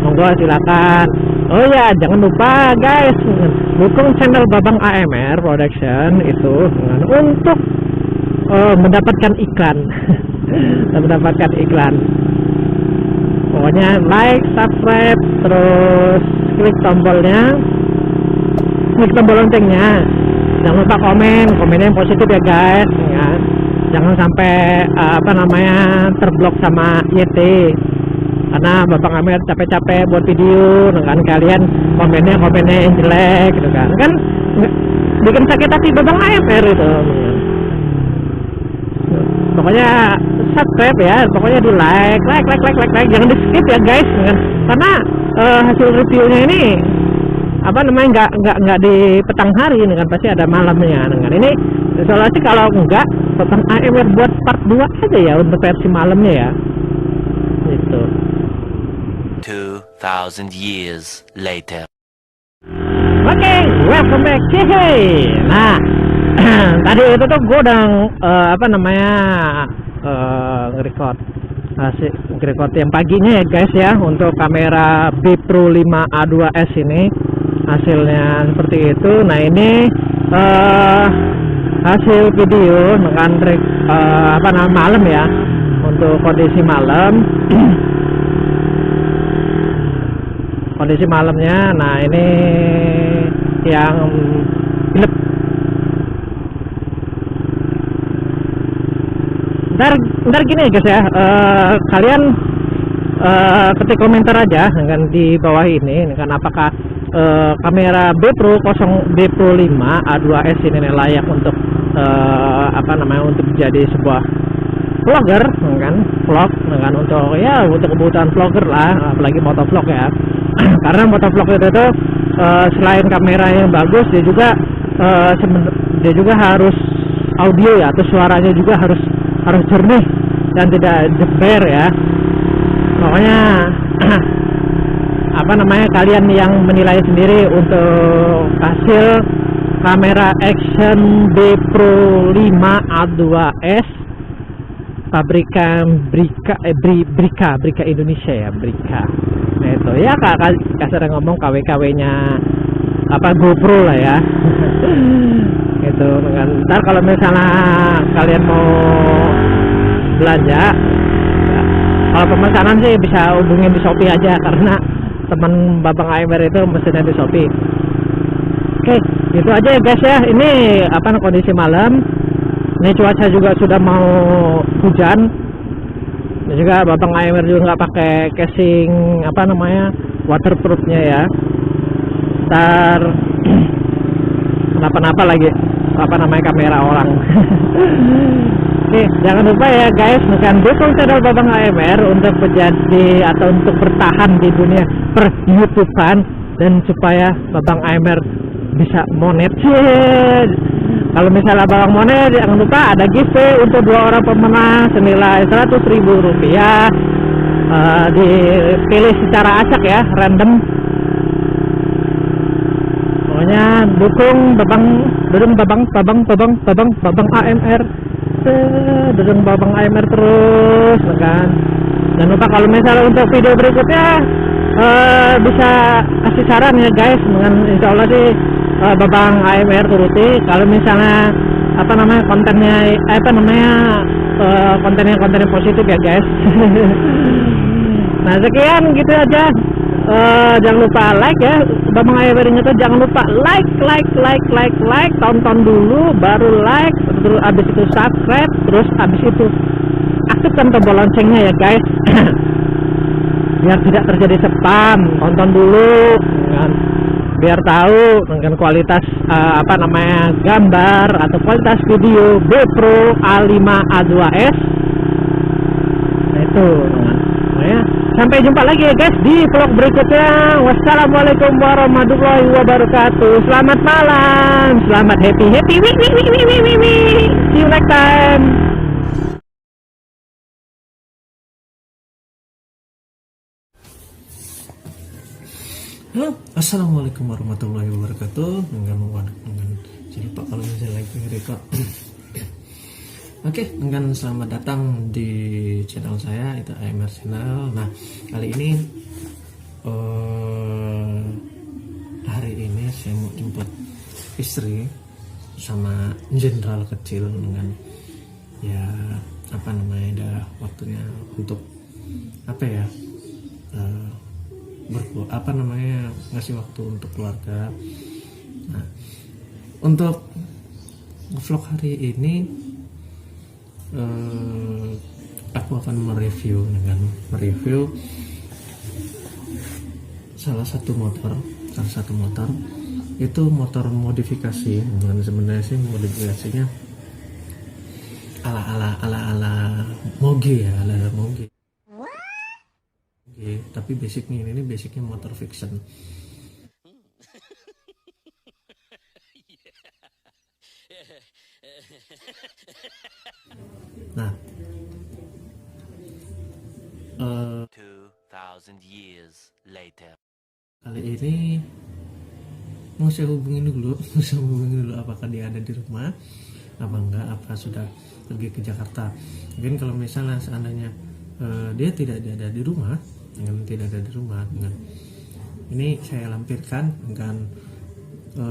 monggo silakan. Oh ya, jangan lupa guys, dukung channel Babang AMR Production itu untuk mendapatkan iklan. Mendapatkan iklan. Pokoknya like, subscribe, terus klik tombolnya, klik tombol loncengnya. Jangan lupa komennya yang positif ya guys, ya. Jangan sampai apa namanya terblok sama YT, karena Bapak Amer capek-capek buat video dengan kalian komennya yang jelek gitu kan bikin sakit hati Babang AMR itu. Pokoknya subscribe ya, pokoknya di like, jangan di skip ya guys, karena hasil reviewnya ini apa namanya nggak di petang hari ini kan, pasti ada malamnya dengan ini. Soalnya sih kalau enggak Babang AMR buat part 2 aja ya untuk versi malamnya ya gitu. 2,000 years later. Oke, welcome back. Nah, tadi itu tuh gue udah apa namanya nge-record yang paginya ya guys ya, untuk kamera B Pro 5 A2S ini hasilnya seperti itu. Nah ini hasil video dengan apa namanya malam ya, untuk kondisi malam. Kondisi malamnya. Nah ini yang ntar gini guys ya, kalian ketik komentar aja dengan di bawah ini dengan apakah kamera B Pro 5 A2S ini layak untuk apa namanya untuk menjadi sebuah vlogger kan, vlog dengan untuk ya untuk kebutuhan vlogger lah, apalagi motovlog ya. Karena motovlog itu tuh selain kamera yang bagus, dia juga harus audio ya, atau suaranya juga harus jernih dan tidak jeber ya. Pokoknya apa namanya kalian yang menilai sendiri untuk hasil kamera action B Pro 5 A2S pabrikan Brika Indonesia ya, Brika. Nah itu ya kasar ngomong KW-nya apa GoPro lah ya. Itu kan ntar kalau misalnya kalian mau belanja ya, kalau pemesanan sih bisa hubungin di Shopee aja, karena teman Babang AMR itu mesinnya di Shopee. Oke, itu aja ya guys ya. Ini apa kondisi malam. Ini cuaca juga sudah mau hujan. Dan juga Babang AMR juga nggak pakai casing apa namanya waterproofnya ya. Ntar kenapa-napa lagi apa namanya kamera orang. Oke, jangan lupa ya guys, tekan dukung channel Babang AMR untuk menjadi atau untuk bertahan di dunia per YouTubean, dan supaya Babang AMR bisa monet. Kalau misalnya Babang monet, jangan lupa ada giveaway untuk 2 orang pemenang senilai Rp100.000. Dipilih secara acak ya, random. Pokoknya dukung Babang AMR, dukung Babang AMR terus kan. Jangan lupa kalau misalnya untuk video berikutnya bisa kasih saran ya guys, dengan insya Allah sih Babang AMR turuti. Kalau misalnya apa namanya kontennya kontennya positif ya guys. Nah sekian gitu aja. Jangan lupa like ya, Bambang AMR tuh jangan lupa like, tonton dulu, baru like, terus abis itu subscribe, terus abis itu aktifkan tombol loncengnya ya guys. Biar tidak terjadi spam, tonton dulu kan, biar tahu dengan kualitas gambar atau kualitas video GoPro A5A2S. Nah itu ya. Sampai jumpa lagi ya guys di vlog berikutnya. Wassalamualaikum warahmatullahi wabarakatuh. Selamat malam, selamat happy. See you next time. Halo, assalamualaikum warahmatullahi wabarakatuh. Dengan jadi pak kalau misalnya lagi record. Oke, dengan selamat datang di channel saya, itu AMR Channel. Nah, kali ini hari ini saya mau jemput istri sama jenderal kecil dengan ya udah waktunya untuk ngasih waktu untuk keluarga. Nah, untuk vlog hari ini aku akan mereview salah satu motor itu motor modifikasi. Dan sebenarnya sih modifikasinya ala moge ya, ala moge. Tapi basicnya motor fiction. Nah, 2000 years later. Kali ini mau saya hubungin dulu apakah dia ada di rumah, apa enggak, apa sudah pergi ke Jakarta. Mungkin kalau misalnya seandainya dia tidak ada di rumah, dengan ini saya lampirkan dengan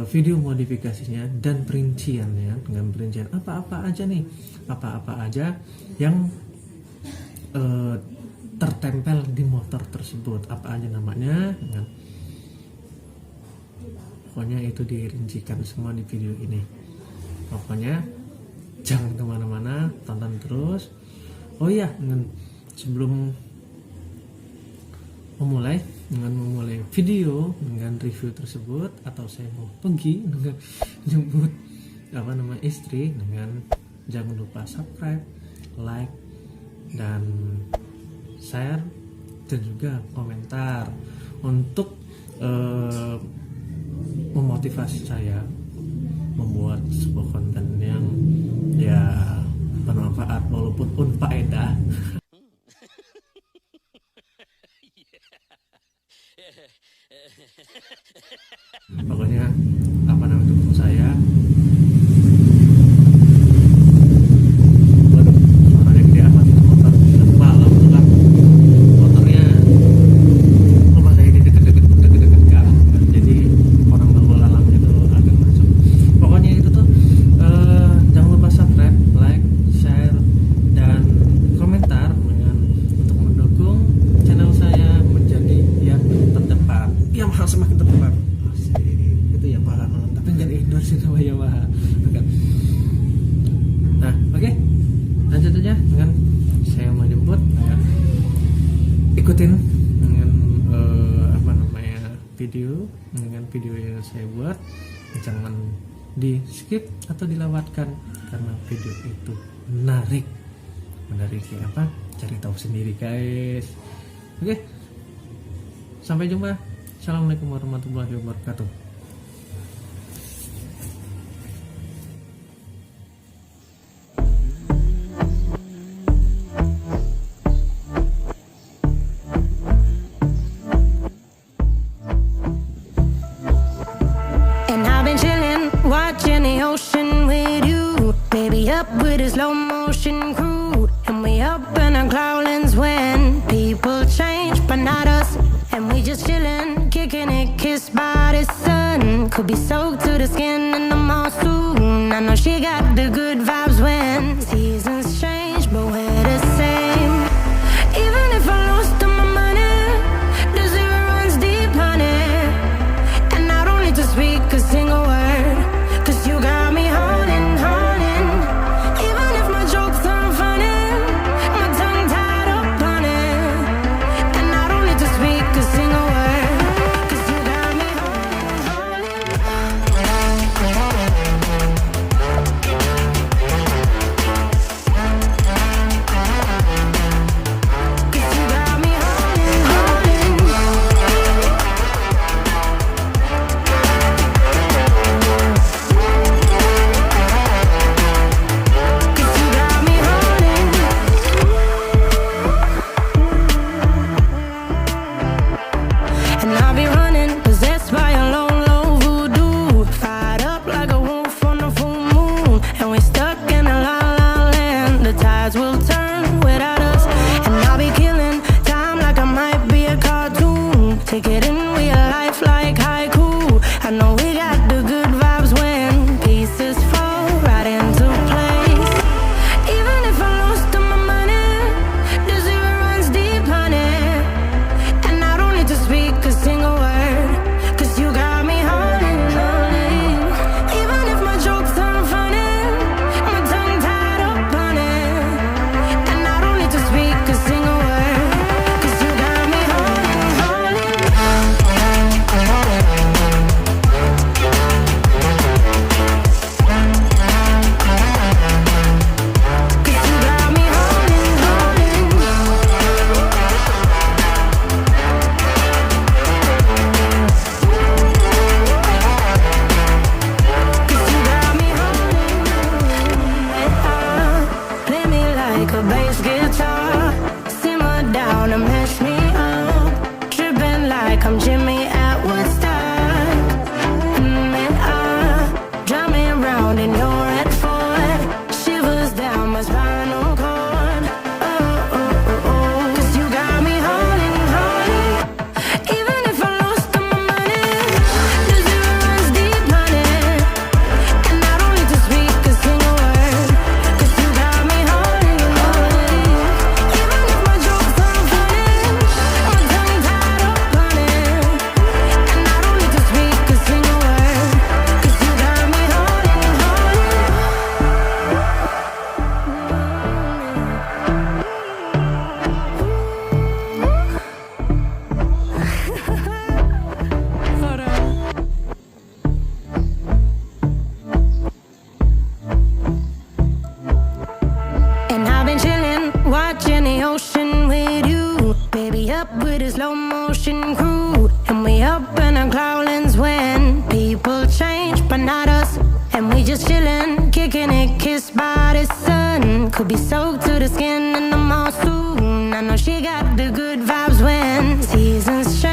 video modifikasinya dan perinciannya, dengan perincian apa-apa aja yang tertempel di motor tersebut, apa aja namanya, pokoknya itu dirincikan semua di video ini. Pokoknya jangan kemana-mana, tonton terus. Oh iya, sebelum memulai video dengan review tersebut, atau saya mau pergi dengan jemput istri, jangan lupa subscribe, like, dan share, dan juga komentar untuk memotivasi saya membuat sebuah konten yang ya bermanfaat walaupun unfaedah. Pokoknya dukung saya. Waduh, suaranya gede amat motor. Malam tuh kan motornya rumah saya ini deket-deket gang, jadi orang lalu lalang itu agak masuk. Pokoknya itu tuh jangan lupa subscribe, like, share, dan komentar untuk mendukung channel saya menjadi yang terdepan, yang semakin terdepan. Itu ya Pak, tapi jangan endorse sama Yamaha. Nah, oke, lanjut aja dengan saya mau jemput. Ikutin dengan video yang saya buat, jangan di skip atau dilewatkan karena video itu menarik kayak apa, cari tahu sendiri guys. Oke, sampai jumpa. Assalamualaikum warahmatullahi wabarakatuh. And I've been chilling, watching the ocean with you. Baby up with a slow motion crew. And we up in our clouds when people change, but not us. And we just chillin', kicking it, kissed by the sun. Could be soaked to the skin in the mall soon. I know she got the good vibes when seasons change, but we're the same. Even if I lost all my money the tides will turn without us. And I'll be killing time like I might be a cartoon. Take it in real life like haiku. I know we got the good vibes when pieces fall right into place. Even if I lost all my money, the zero runs deep, honey. And I don't need to speak a single word, 'cause you got me holding, holding. Even if my jokes aren't funny, my tongue tied up on it. And I don't need to speak a single word, 'cause you got me holding, holding. 'Cause you got me holding, holding. 'Cause you got me holding. Play me like a bass guitar, simmer down and mash me up, tripping like I'm Jimmy at Woodstock. Drive me around in your red Ford, shivers down my spinal cord. Oh, oh, oh, oh. 'Cause you got me holding, holding. Even if I lost all my money, the zero runs deep, honey. And I don't need to speak a single word, 'cause you got me holding, holding. Even if my jokes aren't funny, my tongue tied up on it. And I don't need to speak a single word, 'cause you got me holding, And I've been chillin', watching the ocean with you. Baby, up with a slow motion crew. And we up in our growlings when people change, but not us. And we just chillin', kicking it, kissed by the sun. Could be soaked to the skin in the mall soon. I know she got the good vibes when seasons change.